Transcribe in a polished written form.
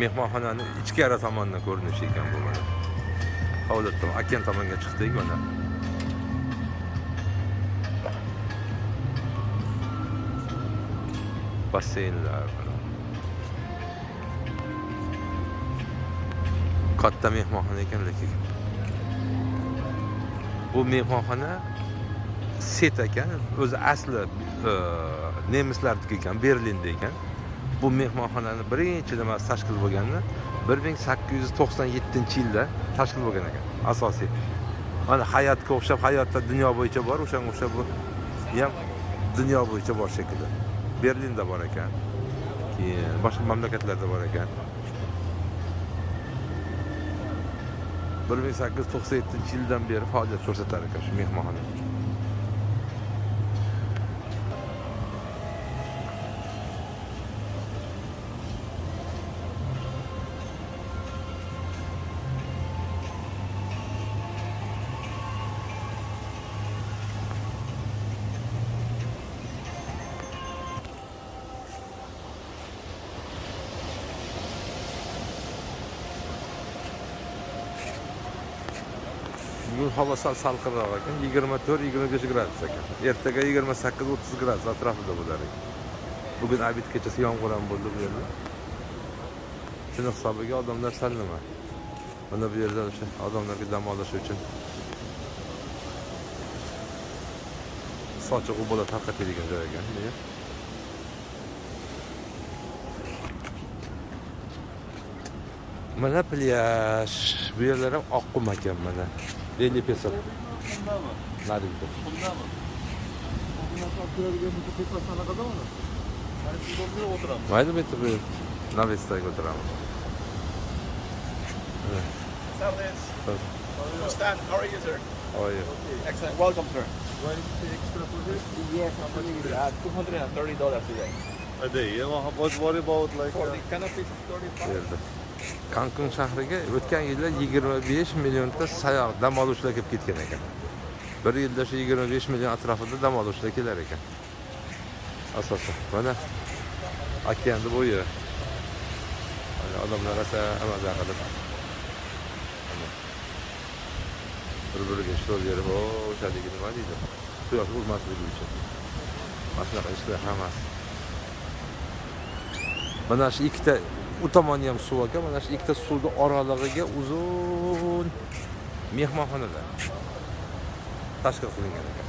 mehmonxonaning ichkari tomonidan ko'rinishi ekan bu mana. Hovlidan okean tomonga chiqdik mana. Basseynlar. Katta mehmonxona ekan lekin. Bu mehmonxona set ekan, o'zi asli nemislarniki ekan, Berlinda ekan. Bu mehmonxonani birinchi nimasi tashkil bo'lgani 1897-yilda tashkil bo'lgan ekan, asosiy. Mana hayotga o'xshab, hayotda dunyo bo'yicha bor, o'shanga o'xshab bu ham dunyo bo'yicha bor shekilli. Berlinda bor ekan. Keyin boshqa mamlakatlarda bor ekan. 1897-yildan beri faoliyat ko'rsatar ekan shu mehmonxona. Bugün hava salqinroq ekan, 24-25 gradus ekan. Ertaga 28-30 gradus atrofida bo'ladi. Bugun abid kechasi yomg'ir ham bo'ldi bu yerda. Shuni hisobiga odamlar sal nima. Mana bu yerda o'sha odamlarga dam olish uchun sochiq ubola tarqatilgan joy ekan. Mana plyaj, bu yerlar ham oqqum ekan mana. 50 peso. Bundami? Narigi. Bundami? Buni so'raydigan bu peso qanaqa mana? Mana shu bo'lmay o'tiramiz. Mayli bitta bu Navestaga o'tiramiz. Stan, how are you, sir? How are you? Excellent. Welcome, sir. Why is the extra for this? Yes, $230 today. A day. What about like For the canopy, it's 35. Yerda. Cancun shahriga o'tgan yilda 25 millionta sayyoh dam oluvchilar kelib ketgan ekan. Bir yilda shu 25 million atrofida dam oluvchilar kelar ekan. Asosan mana okeanni bo'yi. Mana odamlar esa amallar qilib. Bir-biriga ishlov berib, o'shadagi nima deydi? Quyosh urmasligi uchun. Mana shunaqa ishlar hammasi. Mana shu ikkita u tomoni ham suv ekan, mana shu ikkita suvni oralig'iga uzun mehmonxonalar tashkil qilingan ekan.